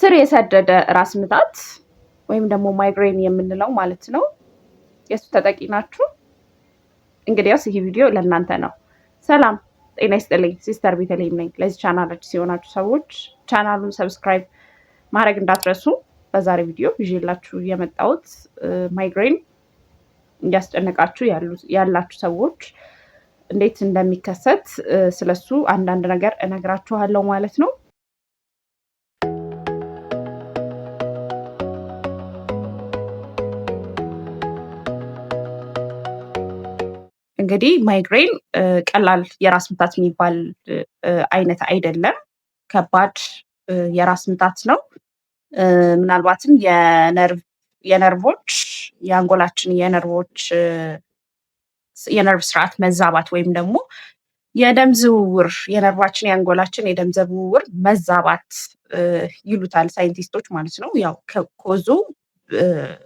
ስር የሰደደ ራስ ምታት ወይም ደግሞ ማይግሬን የምንለው ማለት ነው። የሱ ተጠቂ ናችሁ? እንግዲያውስ ይህ ቪዲዮ ለእናንተ ነው። ሰላም ጤና ይስጥልኝ። ሲስተር ቤተልሔም ነኝ። ለዚህ ቻናል አዲስ የሆናችሁ ሰዎች ቻናሉን ሰብስክራይብ ማድረግ እንዳትረሱ። በዛሬ ቪዲዮ ይዤላችሁ የመጣሁት ማይግሬን እያስጨነቃችሁ ያላችሁ ሰዎች እንዴት እንደሚከሰት ስለሱ አንዳንድ ነገር እነግራችኋለሁ ማለት ነው። እንግዲህ ማይግሬን ቀላል የራስ ምታት የሚባል አይነት አይደለም። ከባድ የራስ ምታት ነው። ምናልባትም የነርቮች የአንጎላችን የነርቭ ስርዓት መዛባት ወይም ደግሞ የደም ዝውውር የነርቫችን የአንጎላችን የደም ዝውውር መዛባት ይሉታል ሳይንቲስቶች ማለት ነው። ያው ኮዙ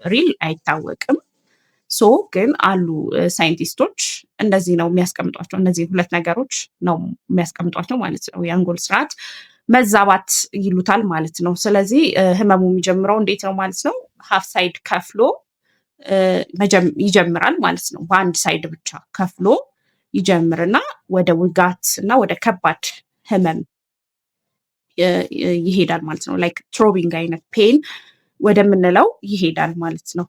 ሪል አይታወቅም። ግን አሉ ሳይንቲስቶች እንደዚህ ነው የሚያስቀምጧቸው። እነዚህ ሁለት ነገሮች ነው የሚያስቀምጧቸው ማለት ነው። የአንጎል ስርዓት መዛባት ይሉታል ማለት ነው። ስለዚህ ህመሙ የሚጀምረው እንዴት ነው ማለት ነው? ሀፍ ሳይድ ከፍሎ ይጀምራል ማለት ነው። በአንድ ሳይድ ብቻ ከፍሎ ይጀምርና ወደ ውጋት እና ወደ ከባድ ህመም ይሄዳል ማለት ነው። ላይክ ትሮቢንግ አይነት ፔን ወደምንለው ይሄዳል ማለት ነው።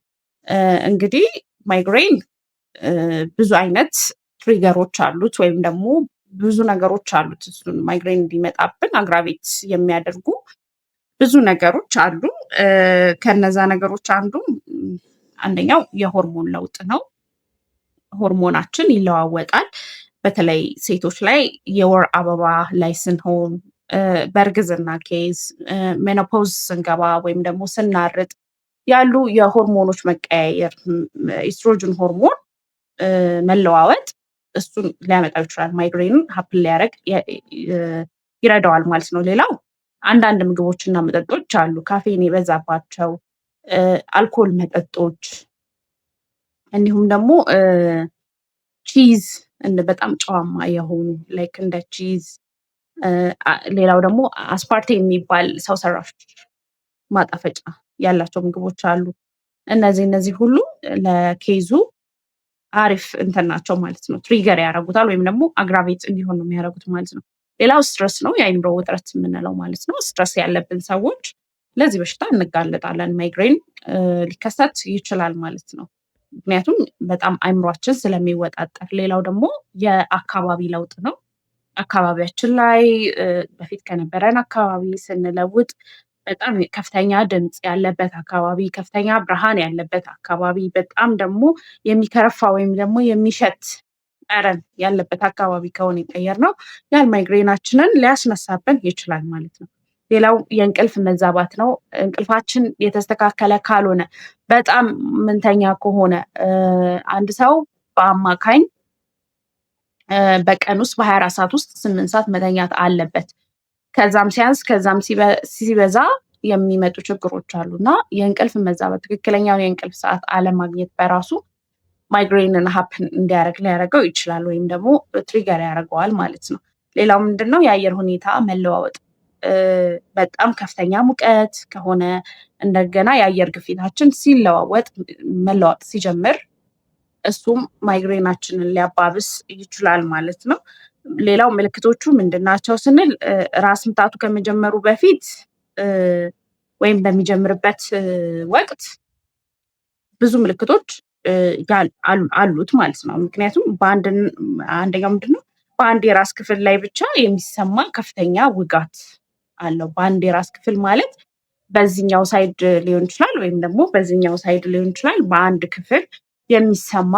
እንግዲህ ማይግሬን ብዙ አይነት ትሪገሮች አሉት ወይም ደግሞ ብዙ ነገሮች አሉት። እሱን ማይግሬን እንዲመጣብን አግራቤት የሚያደርጉ ብዙ ነገሮች አሉ። ከነዛ ነገሮች አንደኛው የሆርሞን ለውጥ ነው። ሆርሞናችን ይለዋወጣል። በተለይ ሴቶች ላይ የወር አበባ ላይ ስንሆን፣ በእርግዝና ኬዝ፣ ሜኖፖዝ ስንገባ ወይም ደግሞ ስናርጥ ያሉ የሆርሞኖች መቀያየር ኢስትሮጅን ሆርሞን መለዋወጥ እሱን ሊያመጣው ይችላል። ማይግሬንን ሀፕን ሊያደርግ ይረዳዋል ማለት ነው። ሌላው አንዳንድ ምግቦችና መጠጦች አሉ ካፌን የበዛባቸው አልኮል መጠጦች፣ እንዲሁም ደግሞ ቺዝ በጣም ጨዋማ የሆኑ ላይክ እንደ ቺዝ፣ ሌላው ደግሞ አስፓርቴ የሚባል ሰው ሰራሽ ማጣፈጫ ያላቸው ምግቦች አሉ። እነዚህ ሁሉ ለኬዙ አሪፍ እንትን ናቸው ማለት ነው። ትሪገር ያደርጉታል ወይም ደግሞ አግራቤት እንዲሆን ነው የሚያደርጉት ማለት ነው። ሌላው ስትረስ ነው፣ የአይምሮ ውጥረት የምንለው ማለት ነው። ስትረስ ያለብን ሰዎች ለዚህ በሽታ እንጋለጣለን። ማይግሬን ሊከሰት ይችላል ማለት ነው። ምክንያቱም በጣም አይምሯችን ስለሚወጣጠር። ሌላው ደግሞ የአካባቢ ለውጥ ነው። አካባቢያችን ላይ በፊት ከነበረን አካባቢ ስንለውጥ በጣም ከፍተኛ ድምፅ ያለበት አካባቢ፣ ከፍተኛ ብርሃን ያለበት አካባቢ፣ በጣም ደግሞ የሚከረፋ ወይም ደግሞ የሚሸት ጠረን ያለበት አካባቢ ከሆነ የቀየርነው ያን ማይግሬናችንን ሊያስነሳብን ይችላል ማለት ነው። ሌላው የእንቅልፍ መዛባት ነው። እንቅልፋችን የተስተካከለ ካልሆነ፣ በጣም ምንተኛ ከሆነ አንድ ሰው በአማካኝ በቀን ውስጥ በ24 ሰዓት ውስጥ 8 ሰዓት መተኛት አለበት። ከዛም ሲያንስ ከዛም ሲበዛ የሚመጡ ችግሮች አሉ እና የእንቅልፍ መዛባት፣ ትክክለኛውን የእንቅልፍ ሰዓት አለማግኘት በራሱ ማይግሬንን ሀፕን እንዲያደርግ ሊያደርገው ይችላል ወይም ደግሞ ትሪገር ያደርገዋል ማለት ነው። ሌላው ምንድነው? የአየር ሁኔታ መለዋወጥ። በጣም ከፍተኛ ሙቀት ከሆነ እንደገና የአየር ግፊታችን መለዋወጥ ሲጀምር እሱም ማይግሬናችንን ሊያባብስ ይችላል ማለት ነው። ሌላው ምልክቶቹ ምንድናቸው ስንል ራስ ምታቱ ከመጀመሩ በፊት ወይም በሚጀምርበት ወቅት ብዙ ምልክቶች አሉት ማለት ነው። ምክንያቱም አንደኛው ምንድነው? በአንድ የራስ ክፍል ላይ ብቻ የሚሰማ ከፍተኛ ውጋት አለው። በአንድ የራስ ክፍል ማለት በዚህኛው ሳይድ ሊሆን ይችላል ወይም ደግሞ በዚህኛው ሳይድ ሊሆን ይችላል። በአንድ ክፍል የሚሰማ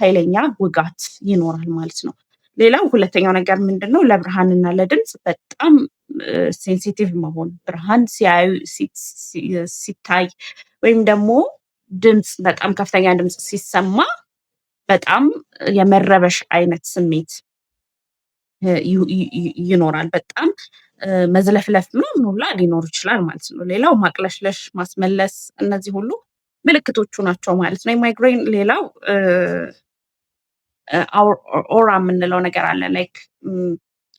ኃይለኛ ውጋት ይኖራል ማለት ነው። ሌላው ሁለተኛው ነገር ምንድነው? ለብርሃንና ለድምፅ በጣም ሴንሲቲቭ መሆን። ብርሃን ሲታይ ወይም ደግሞ ድምፅ በጣም ከፍተኛ ድምፅ ሲሰማ በጣም የመረበሽ አይነት ስሜት ይኖራል። በጣም መዝለፍለፍ ምናምን ሁላ ሊኖር ይችላል ማለት ነው። ሌላው ማቅለሽለሽ፣ ማስመለስ፣ እነዚህ ሁሉ ምልክቶቹ ናቸው ማለት ነው የማይግሬን። ሌላው ኦራ የምንለው ነገር አለ። ላይክ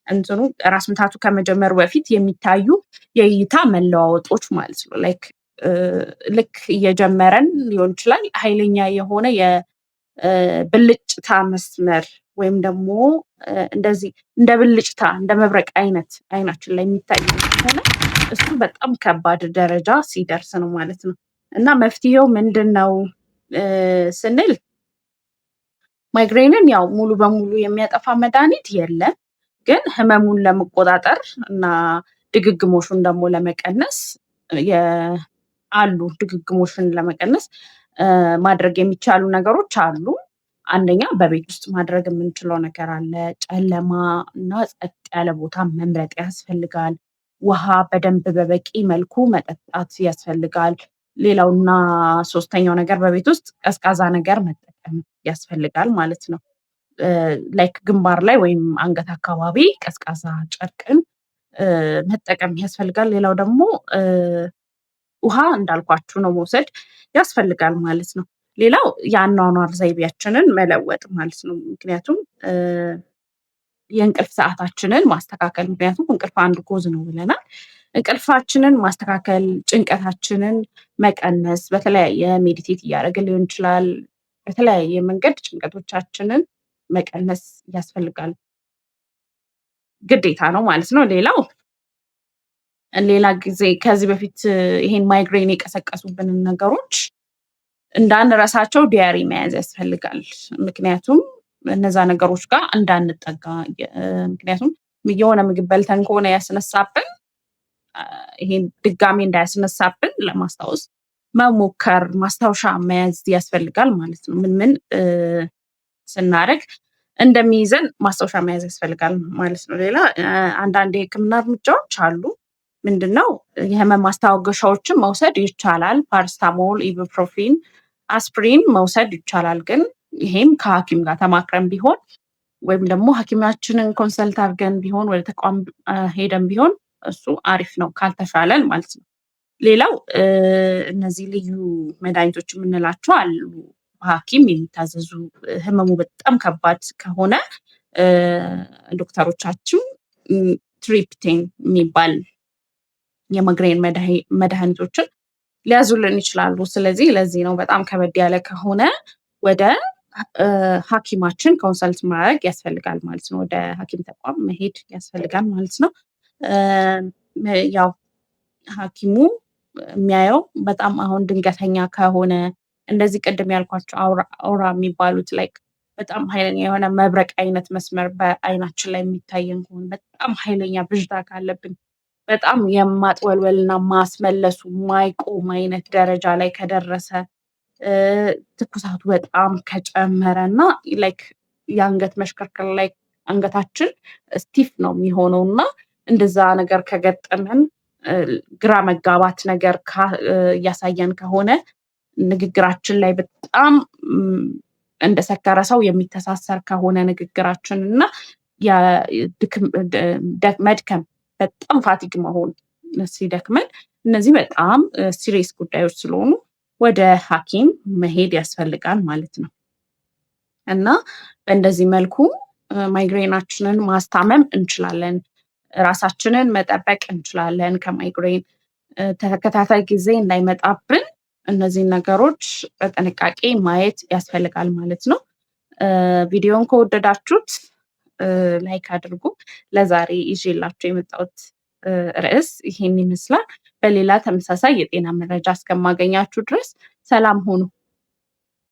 እንትኑ ራስ ምታቱ ከመጀመሩ በፊት የሚታዩ የእይታ መለዋወጦች ማለት ነው። ላይክ ልክ እየጀመረን ሊሆን ይችላል ኃይለኛ የሆነ የብልጭታ መስመር ወይም ደግሞ እንደዚህ እንደ ብልጭታ እንደ መብረቅ አይነት አይናችን ላይ የሚታይ ከሆነ እሱ በጣም ከባድ ደረጃ ሲደርስ ነው ማለት ነው። እና መፍትሄው ምንድን ነው ስንል ማይግሬንን ያው ሙሉ በሙሉ የሚያጠፋ መድኃኒት የለም። ግን ህመሙን ለመቆጣጠር እና ድግግሞሹን ደግሞ ለመቀነስ አሉ ድግግሞሽን ለመቀነስ ማድረግ የሚቻሉ ነገሮች አሉ። አንደኛ በቤት ውስጥ ማድረግ የምንችለው ነገር አለ። ጨለማ እና ጸጥ ያለ ቦታ መምረጥ ያስፈልጋል። ውሃ በደንብ በበቂ መልኩ መጠጣት ያስፈልጋል። ሌላውና ሶስተኛው ነገር በቤት ውስጥ ቀዝቃዛ ነገር መጠቀም ያስፈልጋል ማለት ነው። ላይክ ግንባር ላይ ወይም አንገት አካባቢ ቀዝቃዛ ጨርቅን መጠቀም ያስፈልጋል። ሌላው ደግሞ ውሃ እንዳልኳችሁ ነው መውሰድ ያስፈልጋል ማለት ነው። ሌላው የአኗኗር ዘይቤያችንን መለወጥ ማለት ነው። ምክንያቱም የእንቅልፍ ሰዓታችንን ማስተካከል፣ ምክንያቱም እንቅልፍ አንድ ኮዝ ነው ብለናል። እንቅልፋችንን ማስተካከል፣ ጭንቀታችንን መቀነስ፣ በተለያየ ሜዲቴት እያደረግን ሊሆን ይችላል። በተለያየ መንገድ ጭንቀቶቻችንን መቀነስ ያስፈልጋል፣ ግዴታ ነው ማለት ነው። ሌላ ጊዜ ከዚህ በፊት ይሄን ማይግሬን የቀሰቀሱብንን ነገሮች እንዳንረሳቸው ዲያሪ መያዝ ያስፈልጋል። ምክንያቱም እነዛ ነገሮች ጋር እንዳንጠጋ፣ ምክንያቱም የሆነ ምግብ በልተን ከሆነ ያስነሳብን ይሄን ድጋሜ እንዳያስነሳብን ለማስታወስ መሞከር፣ ማስታወሻ መያዝ ያስፈልጋል ማለት ነው። ምን ስናደርግ እንደሚይዘን ማስታወሻ መያዝ ያስፈልጋል ማለት ነው። ሌላ አንዳንድ የህክምና እርምጃዎች አሉ። ምንድነው የህመም ማስታወሻዎችን መውሰድ ይቻላል። ፓራስታሞል፣ ኢቡፕሮፊን፣ አስፕሪን መውሰድ ይቻላል። ግን ይሄም ከሐኪም ጋር ተማክረን ቢሆን ወይም ደግሞ ሐኪማችንን ኮንሰልት አድርገን ቢሆን ወደ ተቋም ሄደን ቢሆን እሱ አሪፍ ነው ካልተሻለን ማለት ነው። ሌላው እነዚህ ልዩ መድኃኒቶች የምንላቸው አሉ በሐኪም የሚታዘዙ ህመሙ በጣም ከባድ ከሆነ ዶክተሮቻችን ትሪፕቴን የሚባል የማይግሬን መድኃኒቶችን ሊያዙልን ይችላሉ። ስለዚህ ለዚህ ነው በጣም ከበድ ያለ ከሆነ ወደ ሐኪማችን ኮንሰልት ማድረግ ያስፈልጋል ማለት ነው። ወደ ሐኪም ተቋም መሄድ ያስፈልጋል ማለት ነው። ያው ሐኪሙ የሚያየው በጣም አሁን ድንገተኛ ከሆነ እንደዚህ ቅድም ያልኳቸው አውራ የሚባሉት ላይ በጣም ኃይለኛ የሆነ መብረቅ አይነት መስመር በአይናችን ላይ የሚታየን ከሆነ በጣም ኃይለኛ ብዥታ ካለብን በጣም የማጥወልወልና ማስመለሱ ማይቆም አይነት ደረጃ ላይ ከደረሰ ትኩሳቱ በጣም ከጨመረ እና ላይክ የአንገት መሽከርከር ላይ አንገታችን ስቲፍ ነው የሚሆነው እና እንደዛ ነገር ከገጠመን ግራ መጋባት ነገር እያሳየን ከሆነ ንግግራችን ላይ በጣም እንደሰከረ ሰው የሚተሳሰር ከሆነ ንግግራችን እና መድከም በጣም ፋቲግ መሆን ሲደክመን እነዚህ በጣም ሲሪየስ ጉዳዮች ስለሆኑ ወደ ሐኪም መሄድ ያስፈልጋል ማለት ነው። እና በእንደዚህ መልኩ ማይግሬናችንን ማስታመም እንችላለን። ራሳችንን መጠበቅ እንችላለን ከማይግሬን ተከታታይ ጊዜ እንዳይመጣብን እነዚህን ነገሮች በጥንቃቄ ማየት ያስፈልጋል ማለት ነው። ቪዲዮን ከወደዳችሁት ላይክ አድርጉ። ለዛሬ ይዤላችሁ የመጣሁት ርዕስ ይሄን ይመስላል። በሌላ ተመሳሳይ የጤና መረጃ እስከማገኛችሁ ድረስ ሰላም ሁኑ።